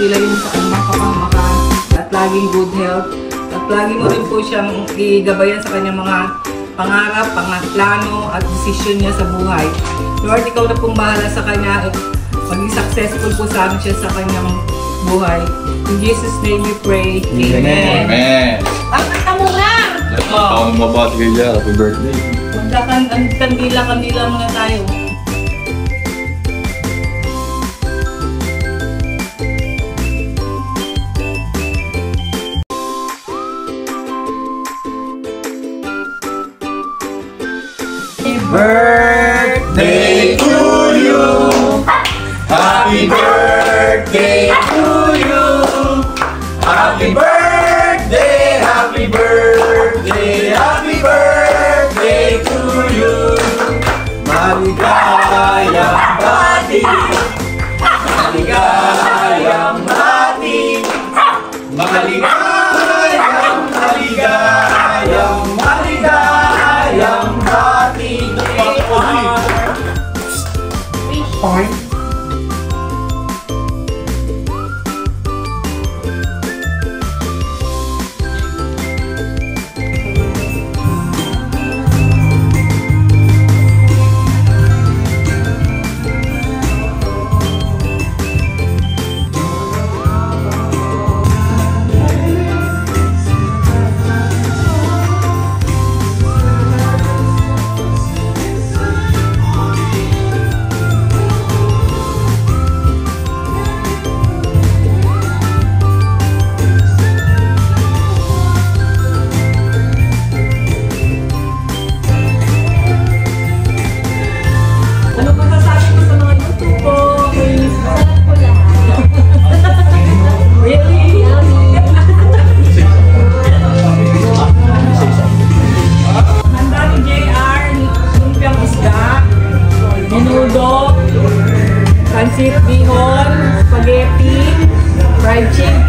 layo sa kanyang kapahamakan at laging good health. At lagi mo rin po siyang igabayan sa kanyang mga pangarap, plano at desisyon niya sa buhay. Lord, ikaw na pong bahala sa kanya at maging successful po sa amin siya sa kanyang buhay. In Jesus' name we pray. Amen. Amen. Bakit ka muna? Ako nang mabati kayo. Happy birthday. Kandila muna tayo. Birthday to you. Happy birthday to you. Happy birthday, happy birthday, happy birthday to you. Maligayang bati, maligayang bati, maligayang, maligayang, maligayang bati. Point. Pancit, bihon, spaghetti, fried chicken.